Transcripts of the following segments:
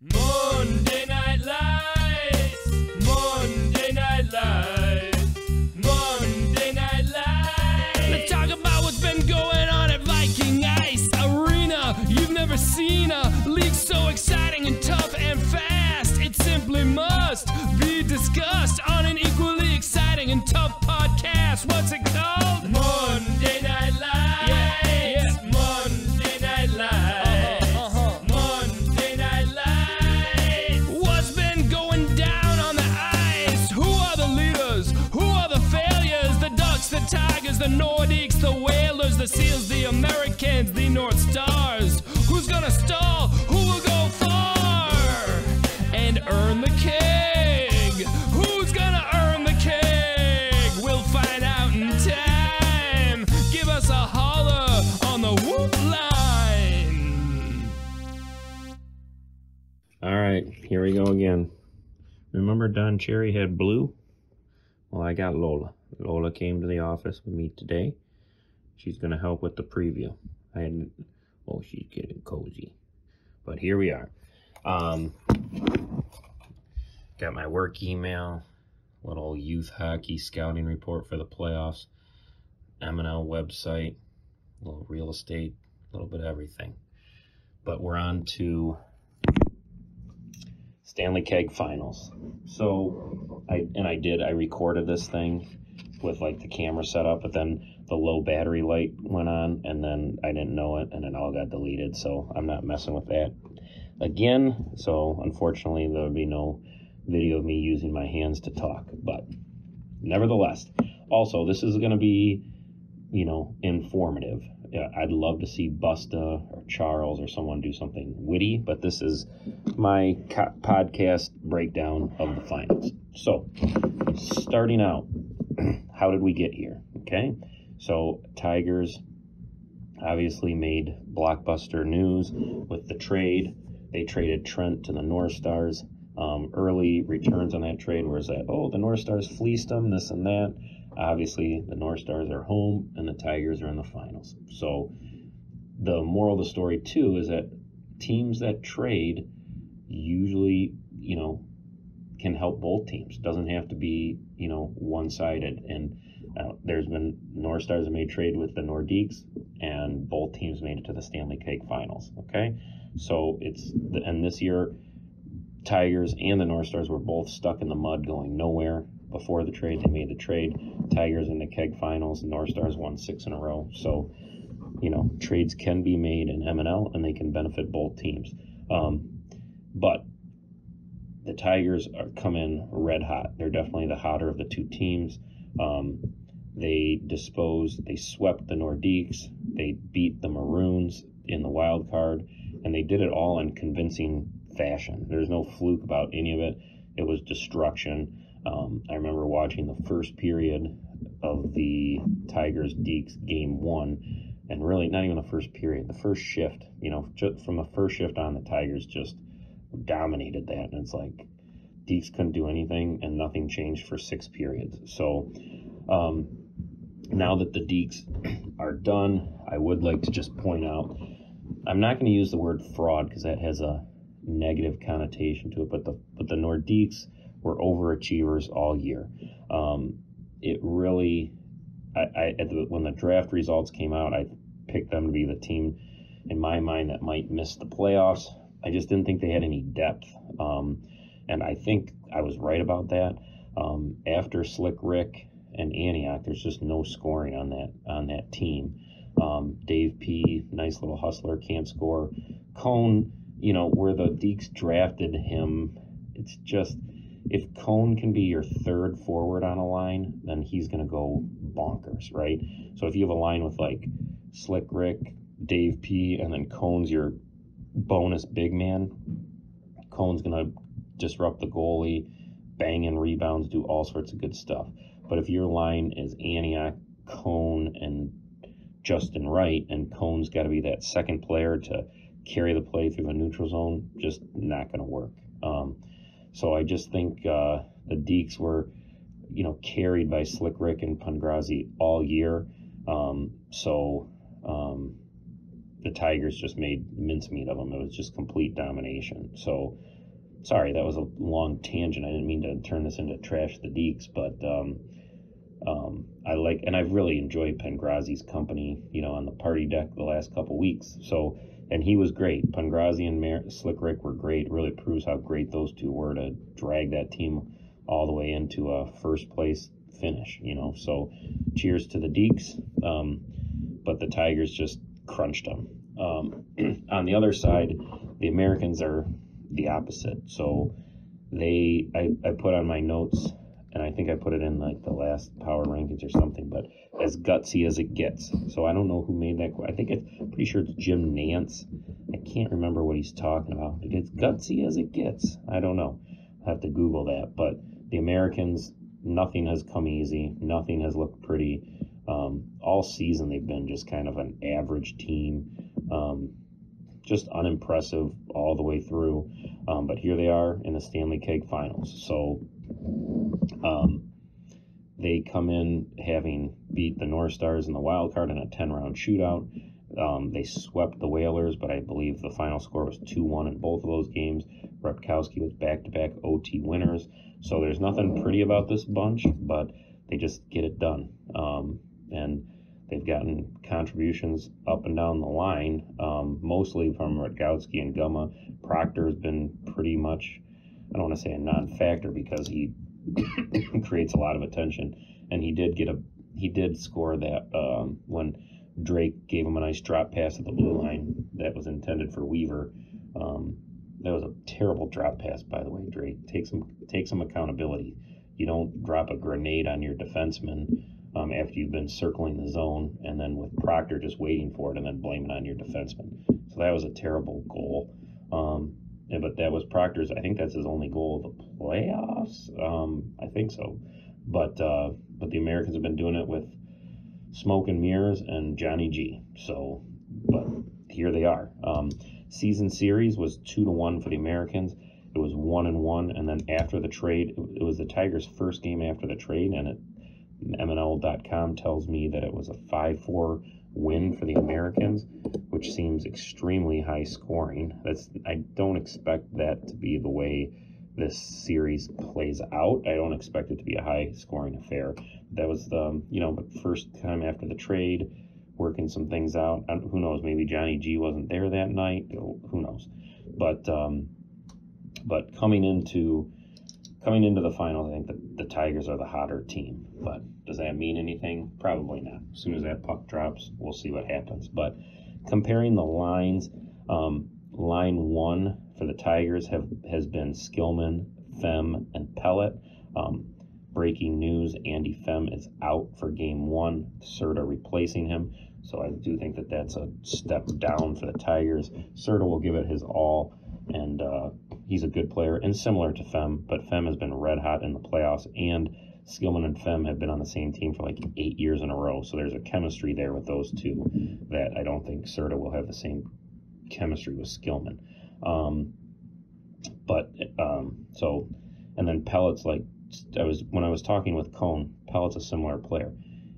Monday Night Lights, Monday Night Lights, Monday Night Lights. Let's talk about what's been going on at Viking Ice Arena. You've never seen a league so exciting and tough and fast. It simply must be discussed on an equally exciting and tough podcast. What's it called? Monday Night Lights. Yeah. Monday Night Lights. The Tigers, the Nordiques, the Whalers, the Seals, the Americans, the North Stars. Who's gonna stall? Who will go far and earn the keg? Who's gonna earn the keg? We'll find out in time. Give us a holler on the whoop line. All right, here we go again. Remember Don Cherry had blue? Well, I got Lola. Lola came to the office with me today. She's going to help with the preview. She's getting cozy. But here we are. Got my work email, little youth hockey scouting report for the playoffs, MNL website, a little real estate, a little bit of everything. But we're on to Stanley Keg Finals. So, I recorded this thing with like the camera set up, but then the low battery light went on and then I didn't know it and it all got deleted, so I'm not messing with that again. So unfortunately there would be no video of me using my hands to talk, but nevertheless, also this is going to be, informative. I'd love to see Busta or Charles or someone do something witty, but this is my podcast breakdown of the finals. So starting out, how did we get here? Okay, so Tigers obviously made blockbuster news with the trade. They traded Trent to the North Stars. Early returns on that trade was that, the North Stars fleeced them, this and that. Obviously, the North Stars are home and the Tigers are in the finals. So the moral of the story, too, is that teams that trade usually, can help both teams. Doesn't have to be, one-sided. And there's been North Stars have made trade with the Nordiques, and both teams made it to the Stanley Keg Finals. Okay, so and this year, Tigers and the North Stars were both stuck in the mud, going nowhere. Before the trade, they made the trade. Tigers in the Keg Finals. North Stars won 6 in a row. So, trades can be made in MNL, and they can benefit both teams. But the Tigers come in red hot. They're definitely the hotter of the two teams. They swept the Nordiques. They beat the Maroons in the wild card, and they did it all in convincing fashion. There's no fluke about any of it. It was destruction. I remember watching the first period of the Tigers-Deeks game 1, and really not even the first period, the first shift. Just from the first shift on, the Tigers just dominated that, and it's like Deeks couldn't do anything, and nothing changed for 6 periods. So now that the Deeks are done, I would like to just point out, I'm not going to use the word fraud because that has a negative connotation to it, but the Nordiques were overachievers all year. It really, when the draft results came out, I picked them to be the team, in my mind, that might miss the playoffs. I just didn't think they had any depth. And I think I was right about that. After Slick Rick and Antioch, there's just no scoring on that team. Dave P., nice little hustler, can't score. Cone, where the Deeks drafted him, it's just, if Cone can be your third forward on a line, then he's going to go bonkers, right? So if you have a line with like Slick Rick, Dave P., and then Cone's your bonus big man, Cone's going to disrupt the goalie, bang in rebounds, do all sorts of good stuff. But if your line is Antioch, Cone, and Justin Wright, and Cone's got to be that second player to carry the play through the neutral zone, just not going to work. So I just think the Deeks were, carried by Slick Rick and Pongrazi all year. the Tigers just made mincemeat of them. It was just complete domination. So, sorry, that was a long tangent. I didn't mean to turn this into Trash the Deeks, but I like, and I've really enjoyed Pengrazi's company, on the party deck the last couple weeks. So, and he was great. Pengrazi and Slick Rick were great. It really proves how great those two were to drag that team all the way into a first place finish, So, cheers to the Deeks. But the Tigers just crunched them. On the other side, the Americans are the opposite. So I put on my notes, and I think I put it in like the last power rankings or something, but as gutsy as it gets. So I don't know who made that. I'm pretty sure it's Jim Nance. I can't remember what he's talking about. It's gutsy as it gets. I don't know. I'll have to Google that. But the Americans, nothing has come easy. Nothing has looked pretty. All season they've been just kind of an average team, just unimpressive all the way through. But here they are in the Stanley Keg Finals. So they come in having beat the North Stars in the wild card in a 10-round shootout. They swept the Whalers, but I believe the final score was 2-1 in both of those games. Rutkowski was back-to-back OT winners. So there's nothing pretty about this bunch, but they just get it done. And they've gotten contributions up and down the line, mostly from Rutkowski and Gumma. Proctor has been pretty much, I don't want to say a non-factor because he creates a lot of attention. And he did score that when Drake gave him a nice drop pass at the blue line that was intended for Weaver. That was a terrible drop pass, by the way, Drake. Take some accountability. You don't drop a grenade on your defenseman after you've been circling the zone, and then with Proctor just waiting for it and then blame it on your defenseman. So that was a terrible goal. But that was Proctor's, I think that's his only goal of the playoffs. I think so. But the Americans have been doing it with smoke and mirrors and Johnny G. So, but here they are. Season series was 2-1 for the Americans. It was 1-1, and then after the trade, it was the Tigers' first game after the trade, and MNL.com tells me that it was a 5-4 win for the Americans, which seems extremely high scoring. I don't expect that to be the way this series plays out. I don't expect it to be a high scoring affair. That was the first time after the trade, working some things out. Who knows? Maybe Johnny G wasn't there that night. Who knows? But coming into the finals, I think that the Tigers are the hotter team. But does that mean anything? Probably not. As soon as that puck drops, we'll see what happens. But comparing the lines, line 1 for the Tigers has been Skillman, Fem, and Pellet. Breaking news, Andy Fem is out for game 1. Serta replacing him. So I do think that that's a step down for the Tigers. Serta will give it his all, and he's a good player and similar to Fem, but Fem has been red hot in the playoffs, and Skillman and Fem have been on the same team for like 8 years in a row. So there's a chemistry there with those two that I don't think Serta will have the same chemistry with Skillman. And then Pellet's like, when I was talking with Cone, Pellet's a similar player.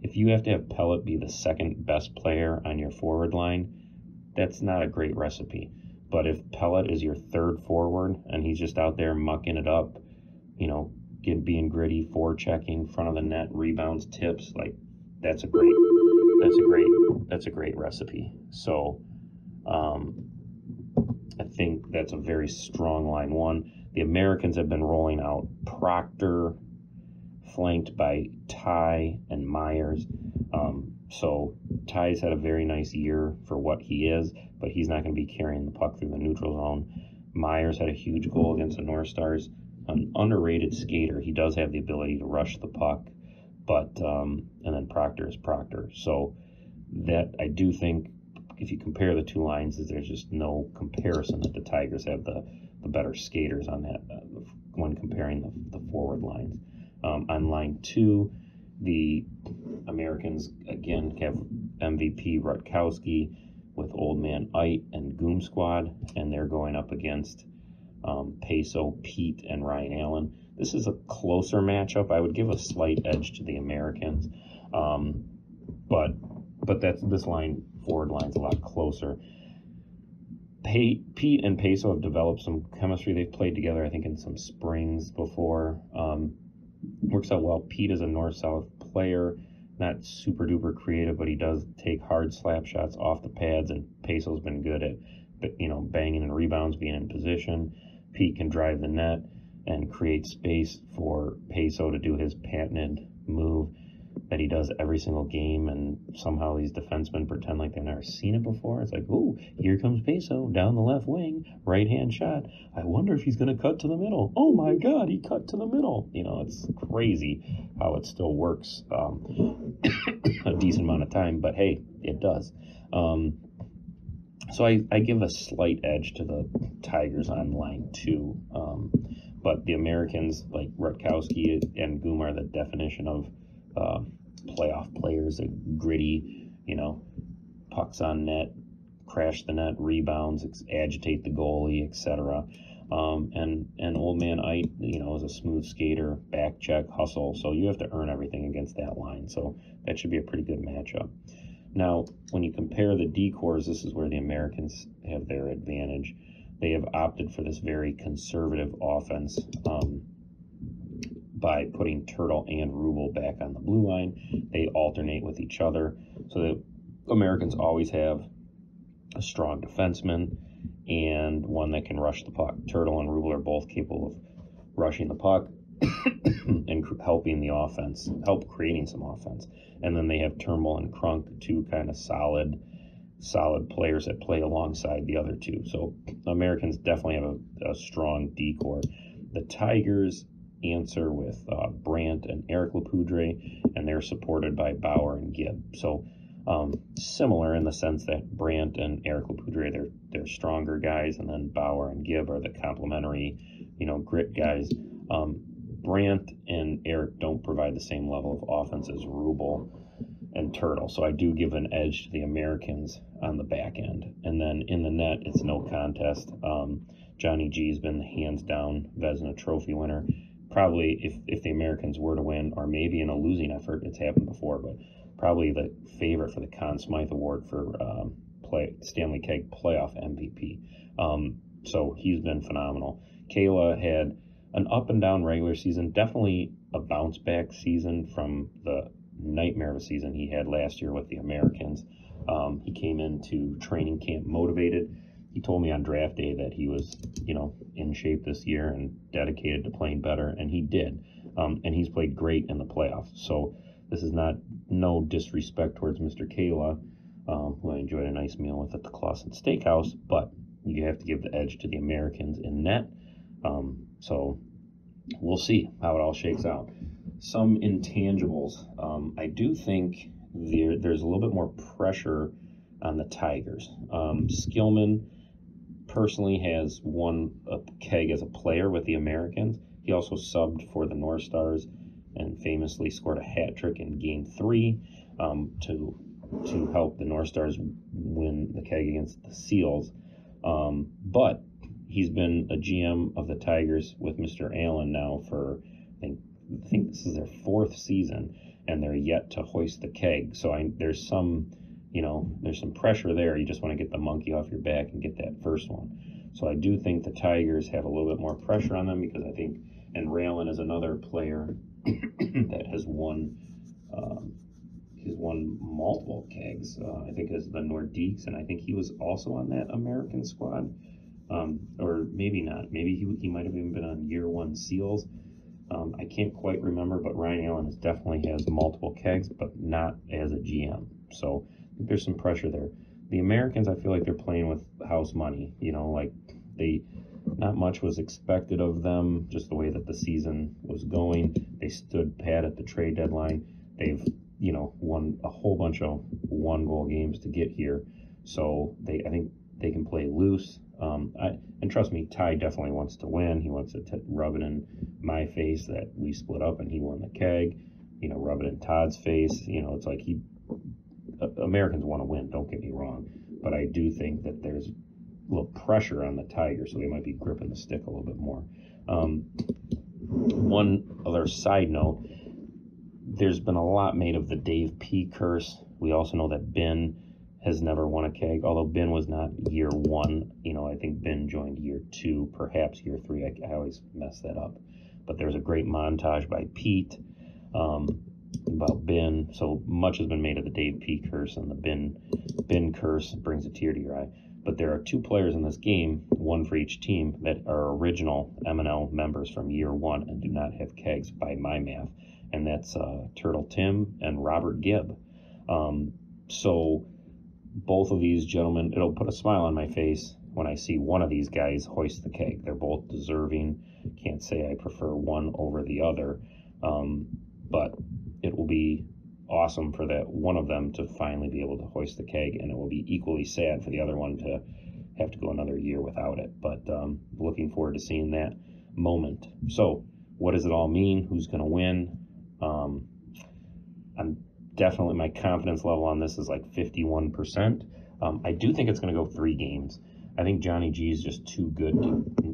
If you have to have Pellet be the second best player on your forward line, that's not a great recipe. But if Pellet is your third forward and he's just out there mucking it up, being gritty, forechecking, front of the net, rebounds, tips, like that's a great recipe. So I think that's a very strong line 1. The Americans have been rolling out Proctor, flanked by Ty and Myers. So Ty's had a very nice year for what he is, but he's not going to be carrying the puck through the neutral zone. Myers had a huge goal against the North Stars. An underrated skater. He does have the ability to rush the puck, but and then Proctor is Proctor. So that I do think if you compare the two lines, there's just no comparison that the Tigers have the better skaters on that when comparing the forward lines. On line 2, the Americans again have MVP Rutkowski with Old Man Ite and Goom Squad, and they're going up against Peso, Pete, and Ryan Allen. This is a closer matchup. I would give a slight edge to the Americans, but this line forward line's a lot closer. Pete and Peso have developed some chemistry. They've played together, I think, in some springs before. Works out well. Pete is a north-south player, not super duper creative, but he does take hard slap shots off the pads, and Peso's been good at, banging and rebounds, being in position. Pete can drive the net and create space for Peso to do his patented move that he does every single game, and somehow these defensemen pretend like they've never seen it before. It's like, oh, here comes Peso down the left wing, right-hand shot. I wonder if he's going to cut to the middle. Oh, my God, he cut to the middle. It's crazy how it still works a decent amount of time, but hey, it does. So I give a slight edge to the Tigers on line 2, but the Americans, like Rutkowski and Goom, are the definition of playoff players. Are gritty, pucks on net, crash the net, rebounds, agitate the goalie, etc. And old man Ike, is a smooth skater, back check, hustle. So you have to earn everything against that line. So that should be a pretty good matchup. Now, when you compare the D-cores, this is where the Americans have their advantage. They have opted for this very conservative offense by putting Turtle and Rubel back on the blue line. They alternate with each other. So the Americans always have a strong defenseman and one that can rush the puck. Turtle and Rubel are both capable of rushing the puck and helping the offense, help creating some offense. And then they have Turnbull and Krunk, two kind of solid players that play alongside the other two. So Americans definitely have a strong D-core. The Tigers answer with Brandt and Eric Lapoudre, and they're supported by Bauer and Gibb. So similar in the sense that Brandt and Eric Lapoudre, they're stronger guys, and then Bauer and Gibb are the complementary, grit guys. Brandt and Eric don't provide the same level of offense as Rubel and Turtle, so I do give an edge to the Americans on the back end. And then in the net, it's no contest. Johnny G's been the hands-down Vezina Trophy winner. Probably, if the Americans were to win, or maybe in a losing effort, it's happened before, but probably the favorite for the Conn Smythe Award for Stanley Keg playoff MVP. So he's been phenomenal. Kayla had an up-and-down regular season, definitely a bounce-back season from the nightmare of a season he had last year with the Americans. He came into training camp motivated. He told me on draft day that he was, in shape this year and dedicated to playing better, and he did. And he's played great in the playoffs. So this is no disrespect towards Mr. Kayla, who I enjoyed a nice meal with at the Clausen Steakhouse, but you have to give the edge to the Americans in net. So we'll see how it all shakes out. Some intangibles. I do think there's a little bit more pressure on the Tigers. Skillman personally has won a keg as a player with the Americans. He also subbed for the North Stars and famously scored a hat trick in Game 3 to help the North Stars win the keg against the Seals. But he's been a GM of the Tigers with Mr. Allen now for, I think this is their 4th season, and they're yet to hoist the keg. So there's some pressure there. You just want to get the monkey off your back and get that first one. So I do think the Tigers have a little bit more pressure on them, because I think, and Raylan is another player that has won, he's won multiple kegs. I think as the Nordiques, and I think he was also on that American squad. Or maybe not. Maybe he might have even been on year 1 Seals. I can't quite remember, but Ryan Allen definitely has multiple kegs, but not as a GM. So I think there's some pressure there. The Americans, I feel like they're playing with house money. Not much was expected of them, just the way that the season was going. They stood pat at the trade deadline. They've, won a whole bunch of 1-goal games to get here. So I think they can play loose. And trust me, Ty definitely wants to win. He wants to rub it in my face that we split up and he won the keg. Rub it in Todd's face. It's like Americans want to win, don't get me wrong. But I do think that there's a little pressure on the Tigers, so they might be gripping the stick a little bit more. One other side note, there's been a lot made of the Dave P curse. We also know that Ben has never won a keg, although Ben was not year 1. You know, I think Ben joined year 2, perhaps year 3. I always mess that up. But there's a great montage by Pete about Ben. So much has been made of the Dave P curse, and the Ben curse brings a tear to your eye. But there are 2 players in this game, 1 for each team, that are original MNL members from year 1 and do not have kegs by my math. And that's Turtle Tim and Robert Gibb. So both of these gentlemen, it'll put a smile on my face when I see one of these guys hoist the keg. They're both deserving. Can't say I prefer one over the other. But it will be awesome for that one of them to finally be able to hoist the keg, and it will be equally sad for the other one to have to go another year without it. But looking forward to seeing that moment. So what does it all mean? Who's going to win? I'm definitely, my confidence level on this is like 51%. I do think it's going to go 3 games. I think Johnny G is just too good.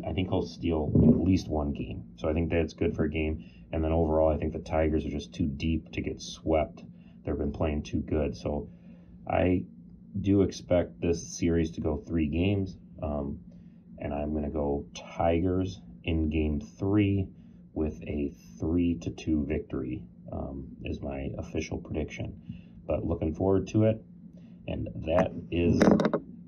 I think he'll steal at least 1 game. So I think that's good for a game. And then overall, I think the Tigers are just too deep to get swept. They've been playing too good. So I do expect this series to go 3 games. And I'm going to go Tigers in game 3 with a 3-2 victory is my official prediction. But looking forward to it. And that is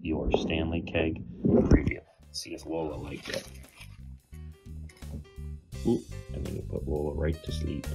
your Stanley Keg preview. See if Lola liked it. Ooh, I'm going to put Lola right to sleep.